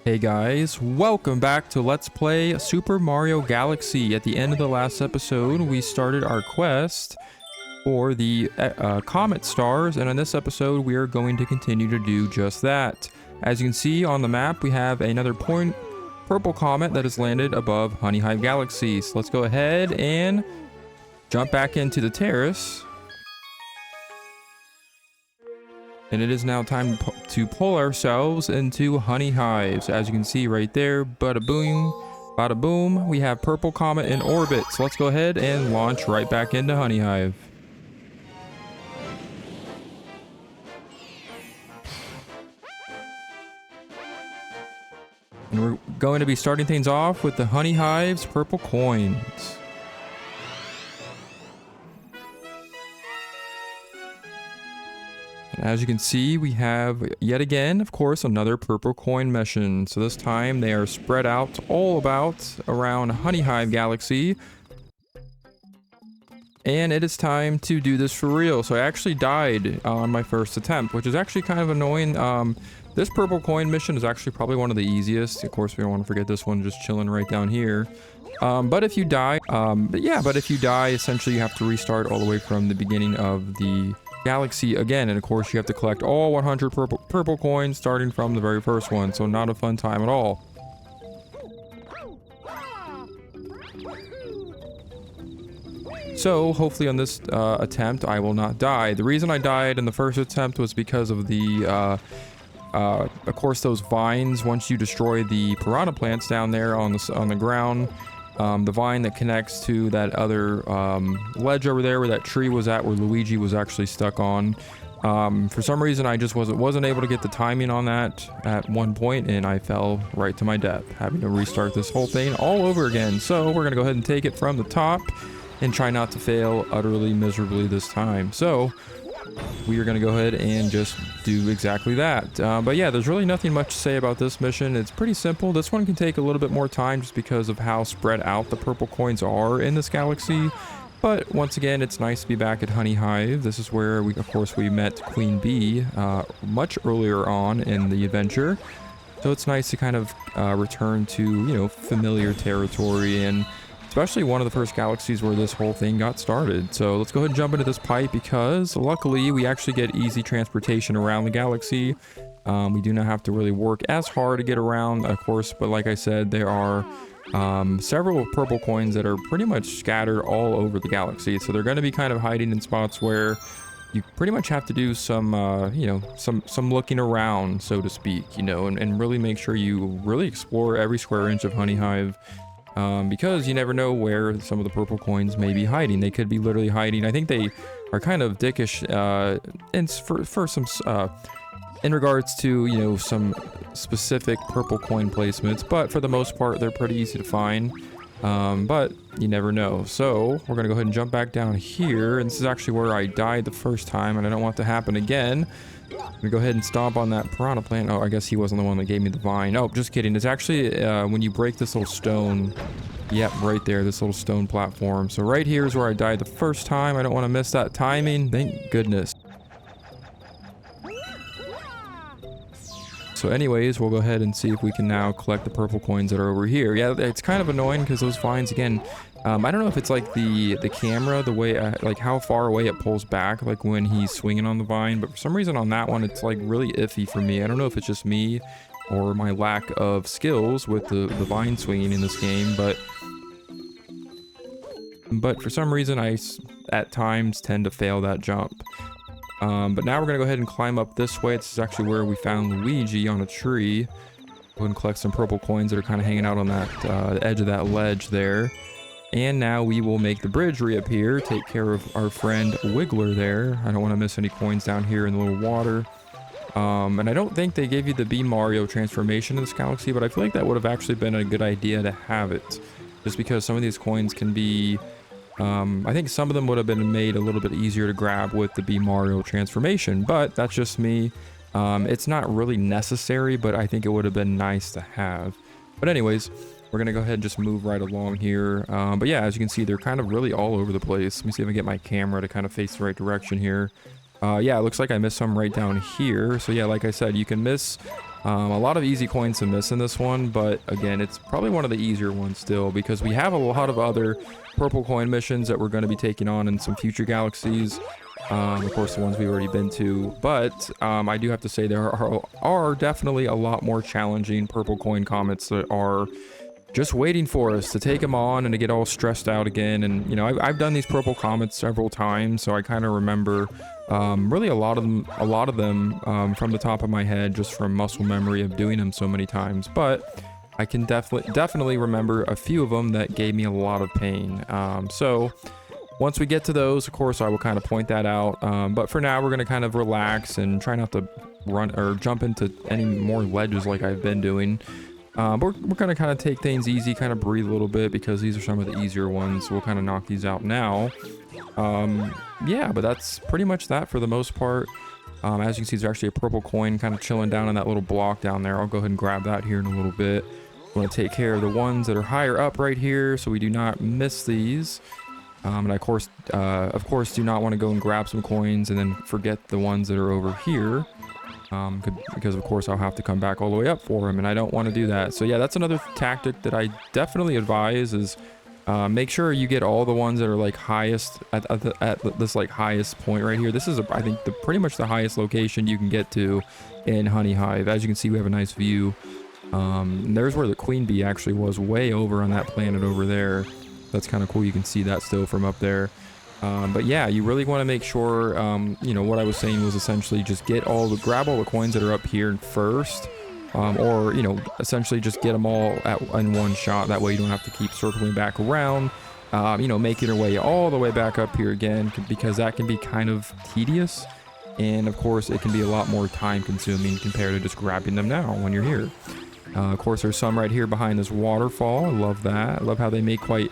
Hey guys, welcome back to Let's Play Super Mario Galaxy. At the end of the last episode, we started our quest for the Comet Stars, and in this episode, we are going to continue to do just that. As you can see on the map, we have another purple comet that has landed above Honey Hive Galaxy. So let's go ahead and jump back into the terrace. And it is now time to pull ourselves into Honey Hives. As you can see right there, bada boom, bada boom, we have Purple Comet in orbit. So let's go ahead and launch right back into Honey Hive. And we're going to be starting things off with the Honey Hive's purple coins. As you can see, we have yet again, of course, another purple coin mission. So this time they are spread out all about around Honey Hive Galaxy. And it is time to do this for real. So I actually died on my first attempt, which is actually kind of annoying. This purple coin mission is actually probably one of the easiest. Of course, we don't want to forget this one just chilling right down here. But if you die, essentially you have to restart all the way from the beginning of the galaxy again, and of course you have to collect all 100 purple coins starting from the very first one, so not a fun time at all. So hopefully on this attempt I will not die. The reason I died in the first attempt was because of the of course those vines. Once you destroy the piranha plants down there on the ground, the vine that connects to that other ledge over there where that tree was at, where Luigi was actually stuck on. For some reason, I just wasn't able to get the timing on that at one point, and I fell right to my death, having to restart this whole thing all over again. So we're going to go ahead and take it from the top and try not to fail utterly miserably this time. So we are going to go ahead and just do exactly that. But yeah, there's really nothing much to say about this mission. It's pretty simple. This one can take a little bit more time just because of how spread out the purple coins are in this galaxy. But once again, it's nice to be back at Honey Hive. This is where we met Queen Bee much earlier on in the adventure. So it's nice to kind of return to, familiar territory, and especially one of the first galaxies where this whole thing got started. So let's go ahead and jump into this pipe, because luckily we actually get easy transportation around the galaxy. We do not have to really work as hard to get around, of course, but like I said, there are several purple coins that are pretty much scattered all over the galaxy. So they're going to be kind of hiding in spots where you pretty much have to do some, some looking around, so to speak, and really make sure you really explore every square inch of Honey Hive. Because you never know where some of the purple coins may be hiding. They could be literally hiding. I think they are kind of dickish for some in regards to some specific purple coin placements, but for the most part they're pretty easy to find. But you never know. So we're gonna go ahead and jump back down here, and this is actually where I died the first time, and I don't want it to happen again. I'm gonna go ahead and stomp on that piranha plant. Oh, I guess he wasn't the one that gave me the vine. Oh, just kidding. It's actually when you break this little stone. Yep, right there, this little stone platform. So right here is where I died the first time. I don't want to miss that timing. Thank goodness. So anyways, we'll go ahead and see if we can now collect the purple coins that are over here. Yeah, it's kind of annoying because those vines, again, I don't know if it's like the camera, the way, like how far away it pulls back, like when he's swinging on the vine. But for some reason on that one, it's like really iffy for me. I don't know if it's just me or my lack of skills with the vine swinging in this game. But for some reason, I at times tend to fail that jump. But now we're going to go ahead and climb up this way. This is actually where we found Luigi on a tree. Go ahead and collect some purple coins that are kind of hanging out on that edge of that ledge there. And now we will make the bridge reappear, take care of our friend Wiggler there. I don't want to miss any coins down here in the little water. And I don't think they gave you the Bee Mario transformation in this galaxy, but I feel like that would have actually been a good idea to have it. Just because some of these coins can be... I think some of them would have been made a little bit easier to grab with the Bee Mario transformation, but that's just me. It's not really necessary, but I think it would have been nice to have. But anyways, we're gonna go ahead and just move right along here. But yeah, as you can see, they're kind of really all over the place. Let me see if I can get my camera to kind of face the right direction here. Yeah, it looks like I missed some right down here. So yeah, like I said, you can miss A lot of easy coins to miss in this one, but again, it's probably one of the easier ones still because we have a lot of other purple coin missions that we're going to be taking on in some future galaxies. Of course, the ones we've already been to, but I do have to say there are definitely a lot more challenging purple coin comets that are just waiting for us to take them on and to get all stressed out again. And you know, I've done these purple comets several times, so I kind of remember really a lot of them from the top of my head, just from muscle memory of doing them so many times. But I can definitely remember a few of them that gave me a lot of pain. So once we get to those, of course, I will kind of point that out. But for now, we're going to kind of relax and try not to run or jump into any more ledges like I've been doing. But we're going to kind of take things easy, kind of breathe a little bit because these are some of the easier ones. So we'll kind of knock these out now. Yeah, but that's pretty much that for the most part. As you can see, there's actually a purple coin kind of chilling down in that little block down there. I'll go ahead and grab that here in a little bit. We're going to take care of the ones that are higher up right here so we do not miss these. And of course, do not want to go and grab some coins and then forget the ones that are over here. Because of course I'll have to come back all the way up for them, and I don't want to do that. So yeah, that's another tactic that I definitely advise is make sure you get all the ones that are like highest at this like highest point right here. This is I think pretty much the highest location you can get to in Honey Hive. As you can see, we have a nice view. There's where the queen bee actually was, way over on that planet over there. That's kind of cool. You can see that still from up there. But yeah, you really want to make sure, you know, what I was saying was essentially just grab all the coins that are up here first, or, you know, essentially just get them all in one shot. That way you don't have to keep circling back around, you know, making your way all the way back up here again, because that can be kind of tedious. And of course, it can be a lot more time consuming compared to just grabbing them now when you're here. Of course, there's some right here behind this waterfall. I love that. I love how they make I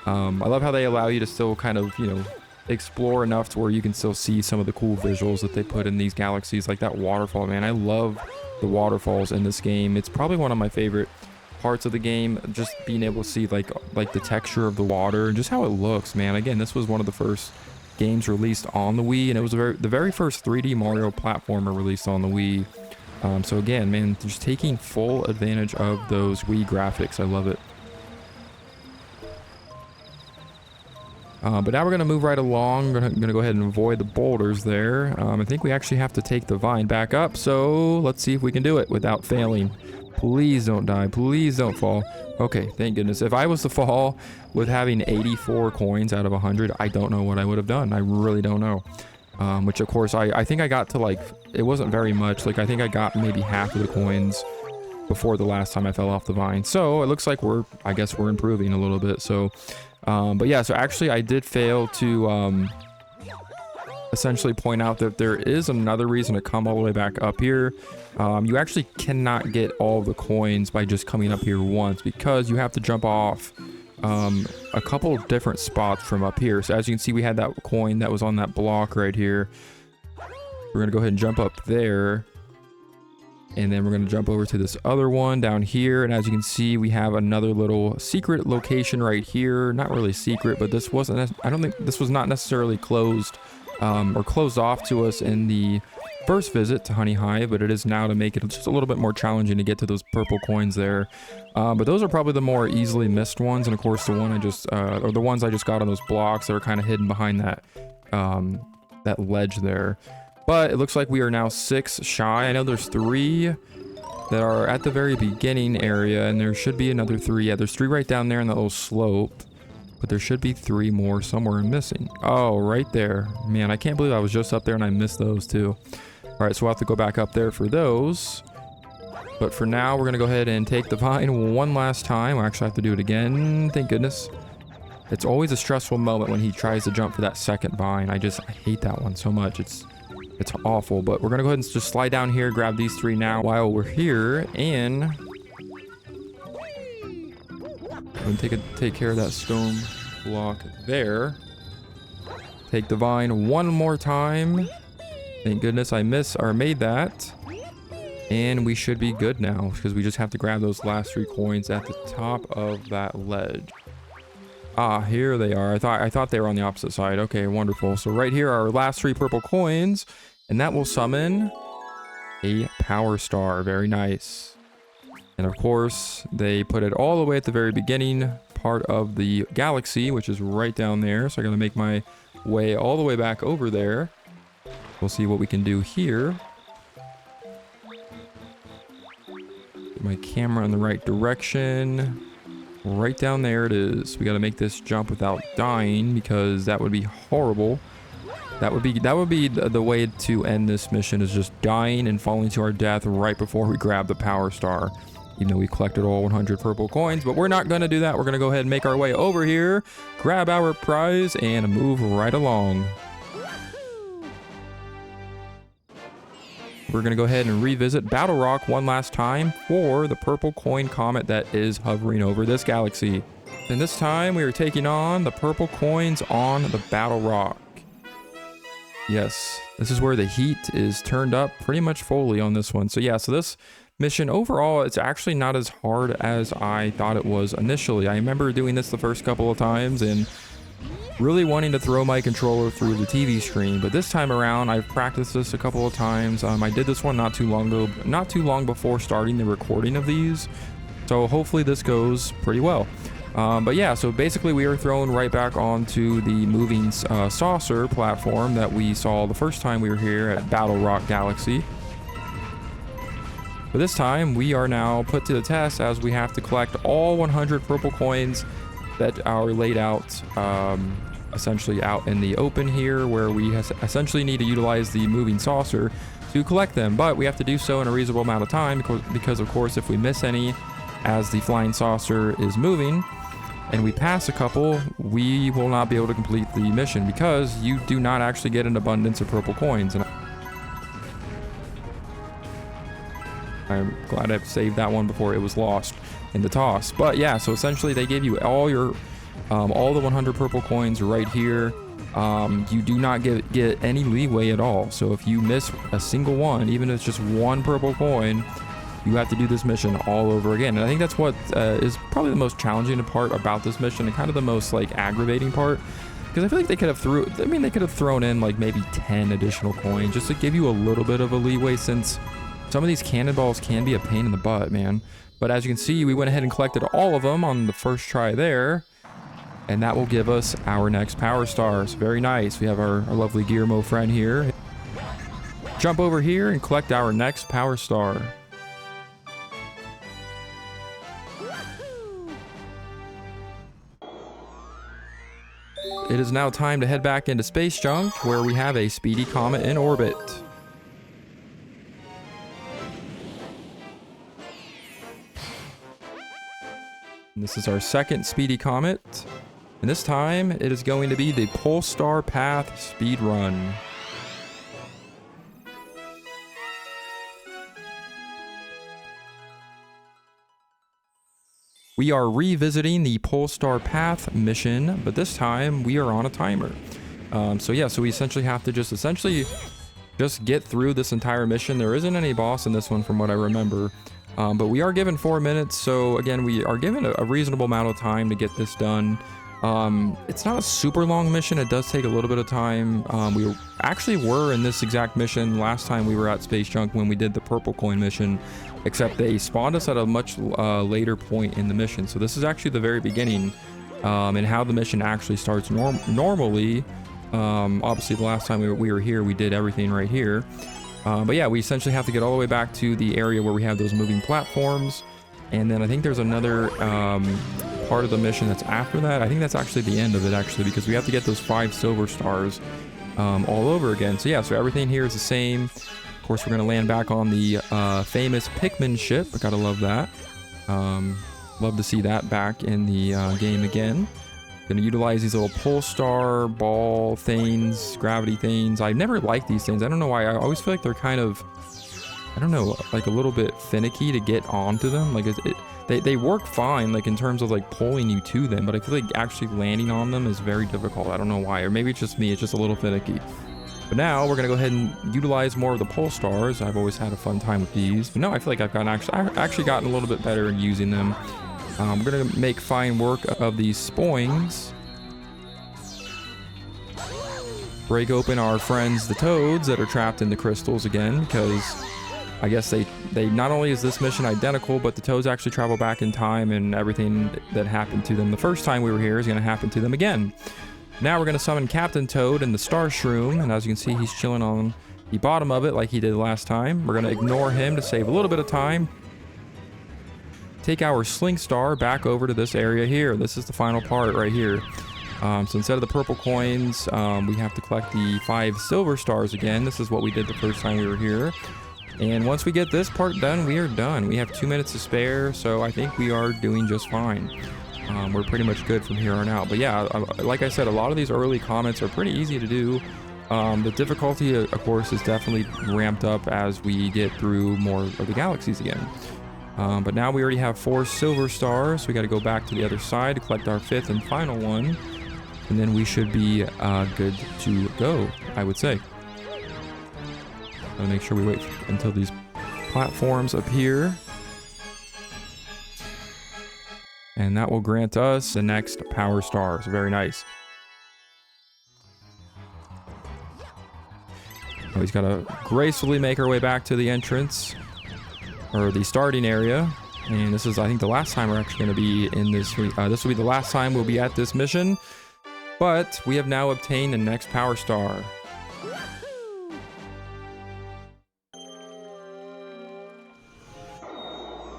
love how they allow you to still kind of, you know, explore enough to where you can still see some of the cool visuals that they put in these galaxies, like that waterfall, man. I love the waterfalls in this game. It's probably one of my favorite parts of the game, just being able to see like the texture of the water and just how it looks, man. Again, this was one of the first games released on the Wii, and it was the very first 3D Mario platformer released on the Wii. So again, man, just taking full advantage of those Wii graphics. I love it. But now we're going to move right along. We're going to go ahead and avoid the boulders there. I think we actually have to take the vine back up. So let's see if we can do it without failing. Please don't die. Please don't fall. Okay, thank goodness. If I was to fall with having 84 coins out of 100, I don't know what I would have done. I really don't know. Which of course, I think I got to like, it wasn't very much. Like I think I got maybe half of the coins before the last time I fell off the vine. So it looks like I guess we're improving a little bit. So but yeah, so actually I did fail to essentially point out that there is another reason to come all the way back up here. You actually cannot get all the coins by just coming up here once, because you have to jump off a couple of different spots from up here. So as you can see, we had that coin that was on that block right here. We're gonna go ahead and jump up there. And then we're going to jump over to this other one down here. And as you can see, we have another little secret location right here. Not really secret, but this wasn't, I don't think this was not necessarily closed or closed off to us in the first visit to Honey Hive, but it is now to make it just a little bit more challenging to get to those purple coins there. But those are probably the more easily missed ones. And of course, the ones I just got on those blocks that are kind of hidden behind that, that ledge there. But it looks like we are now 6 shy. I know there's 3 that are at the very beginning area, and there should be another 3. Yeah, there's 3 right down there in that little slope, but there should be 3 more somewhere missing. Oh, right there. Man, I can't believe I was just up there and I missed those too. All right, so we'll have to go back up there for those. But for now, we're going to go ahead and take the vine one last time. I actually have to do it again. Thank goodness. It's always a stressful moment when he tries to jump for that second vine. I hate that one so much. It's awful, but we're gonna go ahead and just slide down here, grab these 3 now while we're here, and take care of that stone block there. Take the vine one more time. Thank goodness I made that. And we should be good now, because we just have to grab those last 3 coins at the top of that ledge. Ah, here they are. I thought they were on the opposite side. Okay, wonderful. So right here are our last 3 purple coins, and that will summon a power star. Very nice. And of course, they put it all the way at the very beginning part of the galaxy, which is right down there. So I'm gonna make my way all the way back over there. We'll see what we can do here. Get my camera in the right direction. Right down there it is. We got to make this jump without dying, because that would be horrible. That would be the way to end this mission, is just dying and falling to our death right before we grab the power star. Even though we collected all 100 purple coins, but we're not going to do that. We're going to go ahead and make our way over here, grab our prize, and move right along. We're going to go ahead and revisit Battle Rock one last time for the purple coin comet that is hovering over this galaxy. And this time we are taking on the purple coins on the Battle Rock. Yes, this is where the heat is turned up pretty much fully on this one. So yeah, so this mission overall, it's actually not as hard as I thought it was initially. I remember doing this the first couple of times and really wanting to throw my controller through the TV screen, but this time around I've practiced this a couple of times. I did this one not too long before starting the recording of these, so hopefully this goes pretty well. But yeah, so basically we are thrown right back onto the moving saucer platform that we saw the first time we were here at Battle Rock Galaxy. But this time we are now put to the test, as we have to collect all 100 purple coins that are laid out essentially out in the open here, where we essentially need to utilize the moving saucer to collect them. But we have to do so in a reasonable amount of time, because of course if we miss any as the flying saucer is moving and we pass a couple, we will not be able to complete the mission, because you do not actually get an abundance of purple coins. And I'm glad I saved that one before it was lost in the toss. But yeah, so essentially they give you all your all the 100 purple coins right here. You do not get any leeway at all. So if you miss a single one, even if it's just one purple coin, you have to do this mission all over again. And I think that's what is probably the most challenging part about this mission, and kind of the most like aggravating part, because I feel like they could have thrown in like maybe 10 additional coins just to give you a little bit of a leeway, since some of these cannonballs can be a pain in the butt, man. But as you can see, we went ahead and collected all of them on the first try there, and that will give us our next power stars. Very nice. We have our lovely Guillermo friend here. Jump over here and collect our next power star. It is now time to head back into Space Junk, where we have a speedy comet in orbit. And this is our second speedy comet, and this time it is going to be the Polestar Path Speedrun. We are revisiting the Polestar Path mission, but this time we are on a timer. So yeah, so we essentially have to just get through this entire mission. There isn't any boss in this one from what I remember. But we are given 4 minutes, so again, we are given a reasonable amount of time to get this done. It's not a super long mission. It does take a little bit of time. We actually were in this exact mission last time we were at Space Junk when we did the purple coin mission, except they spawned us at a much later point in the mission. So this is actually the very beginning, and how the mission actually starts normally. Obviously, the last time we were here, we did everything right here. But yeah, we essentially have to get all the way back to the area where we have those moving platforms. And then I think there's another part of the mission that's after that. I think that's actually the end of it, actually, because we have to get those 5 silver stars all over again. So yeah, so everything here is the same. Of course, we're going to land back on the famous Pikmin ship. I gotta love that. Love to see that back in the game again. Gonna utilize these little Polestar ball things, gravity things. I never liked these things. I don't know why. I always feel like they're kind of, I don't know, like a little bit finicky to get onto them. Like they work fine, like in terms of like pulling you to them, but I feel like actually landing on them is very difficult. I don't know why, or maybe it's just me. It's just a little finicky. But now we're gonna go ahead and utilize more of the Polestars. I've always had a fun time with these, but no, I feel like I've actually gotten a little bit better at using them. We're gonna make fine work of these spoings. Break open our friends, the toads, that are trapped in the crystals again, because I guess they not only is this mission identical, but the Toads actually travel back in time, and everything that happened to them the first time we were here is going to happen to them again. Now we're going to summon Captain Toad and the Star Shroom, and as you can see, he's chilling on the bottom of it like he did last time. We're going to ignore him to save a little bit of time. Take our Slink Star back over to this area here. This is the final part right here. So instead of the purple coins, we have to collect the 5 silver stars again. This is what we did the first time we were here. And once we get this part done, we are done. We have 2 minutes to spare, so I think we are doing just fine. We're pretty much good from here on out. But yeah, like I said, a lot of these early comets are pretty easy to do. The difficulty, of course, is definitely ramped up as we get through more of the galaxies again. But now we already have 4 silver stars, so we got to go back to the other side to collect our 5th and final one. And then we should be good to go, I would say. Gotta make sure we wait until these platforms appear. And that will grant us the next power stars. Very nice. Now we've got to gracefully make our way back to the entrance, or the starting area. And this is, I think, the last time we're actually going to be in this. This will be the last time we'll be at this mission. But we have now obtained the next power star.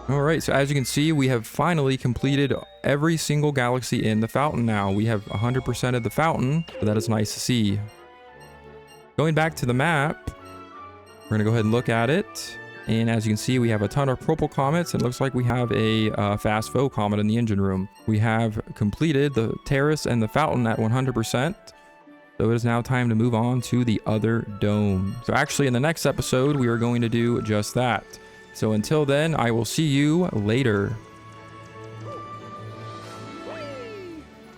Alright, so as you can see, we have finally completed every single galaxy in the fountain now. We have 100% of the fountain, so that is nice to see. Going back to the map, we're going to go ahead and look at it. And as you can see, we have a ton of purple comets. It looks like we have a fast foe comet in the engine room. We have completed the terrace and the fountain at 100%. So it is now time to move on to the other dome. So actually, in the next episode, we are going to do just that. So until then, I will see you later.